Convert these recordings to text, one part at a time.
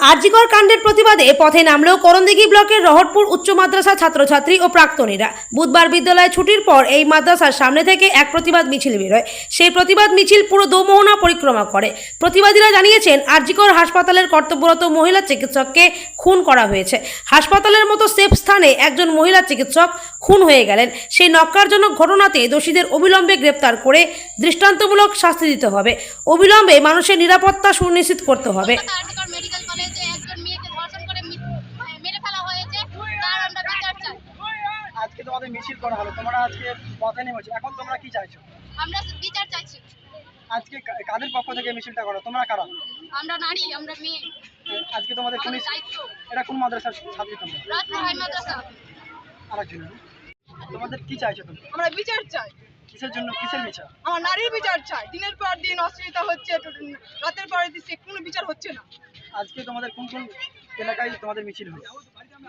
আরজিকর কাণ্ডের প্রতিবাদে পথে নামল করণদিঘি ব্লকের রহটপুর উচ্চ মাদ্রাসা ছাত্রছাত্রী ও প্রাক্তনীরা। বুধবার বিদ্যালয় ছুটির পর এই মাদ্রাসার সামনে থেকে এক প্রতিবাদ মিছিল বেরোয়। সেই প্রতিবাদ মিছিল পুরো দোমোহনা পরিক্রমা করে। প্রতিবাদীরা জানিয়েছেন, আরজিকর হাসপাতালের কর্তব্যরত মহিলা চিকিৎসককে খুন করা হয়েছে। হাসপাতালের মতো সেফ স্থানে একজন মহিলা চিকিৎসক খুন হয়ে গেলেন। সেই ন্যক্কারজনক ঘটনাতে দোষীদের অবিলম্বে গ্রেপ্তার করে দৃষ্টান্তমূলক শাস্তি দিতে হবে। অবিলম্বে মানুষের নিরাপত্তা সুনিশ্চিত করতে হবে। মেডিকেল কলেজে একজন মেয়েকে ধর্ষণ করে মেরে ফেলা হয়েছে, তার আমরা বিচার চাই। আজকে তোমাদের মিছিল করা হলো, তোমরা আজকে পথে নেমেছো, এখন তোমরা কি চাইছো? আমরা বিচার চাইছি। আজকে কাদের পক্ষ থেকে মিছিলটা করো, তোমরা কারা? আমরা নারী, আমরা মেয়ে। আজকে তোমাদের কোন দায়িত্ব। এটা কোন মাদ্রাসার ছাত্রী তোমরা? রাজপুর হাই মাদ্রাসা। আরেকজন তোমাদের কি চাইছো তোমরা? আমরা বিচার চাই। কিসের জন্য, কিসের বিচার? আমার নারীর বিচার চাই। দিনের পর দিন অশ্লীলতা হচ্ছে, রাতের পর দিন কোনো বিচার হচ্ছে না। আজকে তোমাদের কোন কোন এলাকায় তোমাদের মিছিল হলো?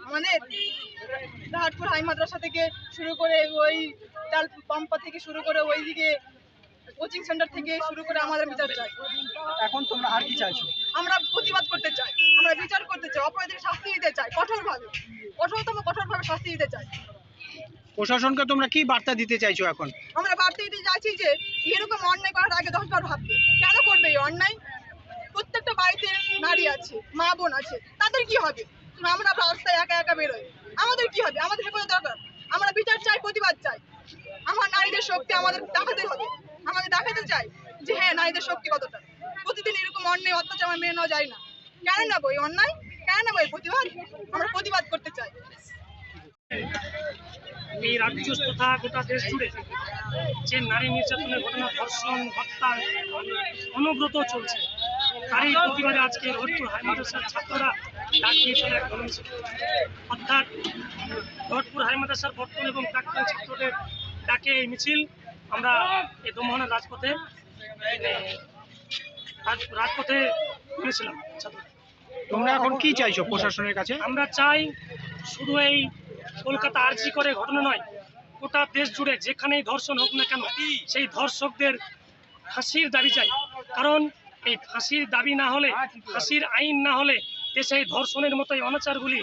আমাদের রাহাটপুর হাই মাদ্রাসা থেকে শুরু করে ওই তাল পাম্পা থেকে শুরু করে ওইদিকে কোচিং সেন্টার থেকে শুরু করে আমাদের বিচার চাই। এখন তোমরা আর কি চাইছো? আমরা প্রতিবাদ করতে চাই, আমরা বিচার করতে চাই, অপরাধীদের শাস্তি দিতে চাই, কঠোরভাবে শাস্তি দিতে চাই। প্রশাসনকে তোমরা কি বার্তা দিতে চাইছো এখন? আমরা বার্তা দিতে চাইছি যে এরকম অন্যায় করার আগে 10 বার ভাববে। কেন করবে এই অন্যায়? প্রত্যেকটা বাড়িতে নারী আছে, মা বোন আছে, তাদের কি হবে? আমরা রাস্তায় একা একা বেরোই, আমাদের কি হবে? আমাদের হেফাজত দরকার। আমরা বিচার চাই, প্রতিবাদ চাই। আমার নারীদের শক্তি আমাদের দেখাতে হবে। আমাদের দেখাতে চাই যে হ্যাঁ, নারীদের শক্তি কতটা। প্রতিদিন এরকম অন্যায় অত্যাচার আমরা মেনে নেওয়া যায় না। কেন নেবো এই অন্যায়? কেন নেবো এই প্রতিবাদ? আমরা প্রতিবাদ করতে চাই। এই রাজ্য তথা গোটা দেশ জুড়ে যে নারী নির্যাতনের ঘটনা, ধর্ষণ, হত্যা অনবরত চলছে, তারই প্রতিবাদে আজকে রহটপুর হাই মাদ্রাসার ছাত্ররা ডাক দিয়েছিল এক গণমিছিল। অর্থাৎ রহটপুর হাই মাদ্রাসার বর্তমান এবং প্রাক্তন ছাত্রদের ডাকে এই মিছিল আমরা এই দোমোহনার রাজপথে নিয়েছিলাম ছাত্র। তোমরা এখন কি চাইছো প্রশাসনের কাছে? আমরা চাই শুধু এই কলকাতা আরজি করে ঘটনা নয়, গোটা দেশ জুড়ে যেখানেই ধর্ষণ হোক না কেন, সেই ধর্ষকদের ফাঁসির দাবি চাই। কারণ এই ফাঁসির দাবি না হলে, ফাঁসির আইন না হলে দেশে এই ধর্ষণের মতো এই অনাচারগুলি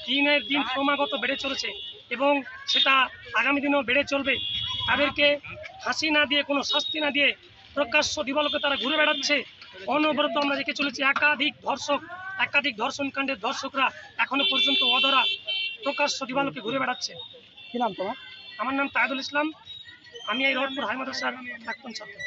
দিনের দিন ক্রমাগত বেড়ে চলেছে এবং সেটা আগামী দিনেও বেড়ে চলবে। তাদেরকে ফাঁসি না দিয়ে, কোনো শাস্তি না দিয়ে প্রকাশ্য দিবালোকে তারা ঘুরে বেড়াচ্ছে। অনবরত আমরা দেখে চলেছি একাধিক ধর্ষণ কাণ্ডের ধর্ষকরা এখনো পর্যন্ত অধরা প্রকাশ্য দিবালোকে ঘুরে বেড়াচ্ছে। কি নাম তোমার? আমার নাম তায়েদুল ইসলাম, আমি এই রহটপুর হাই মাদ্রাসার প্রাক্তন ছাত্র।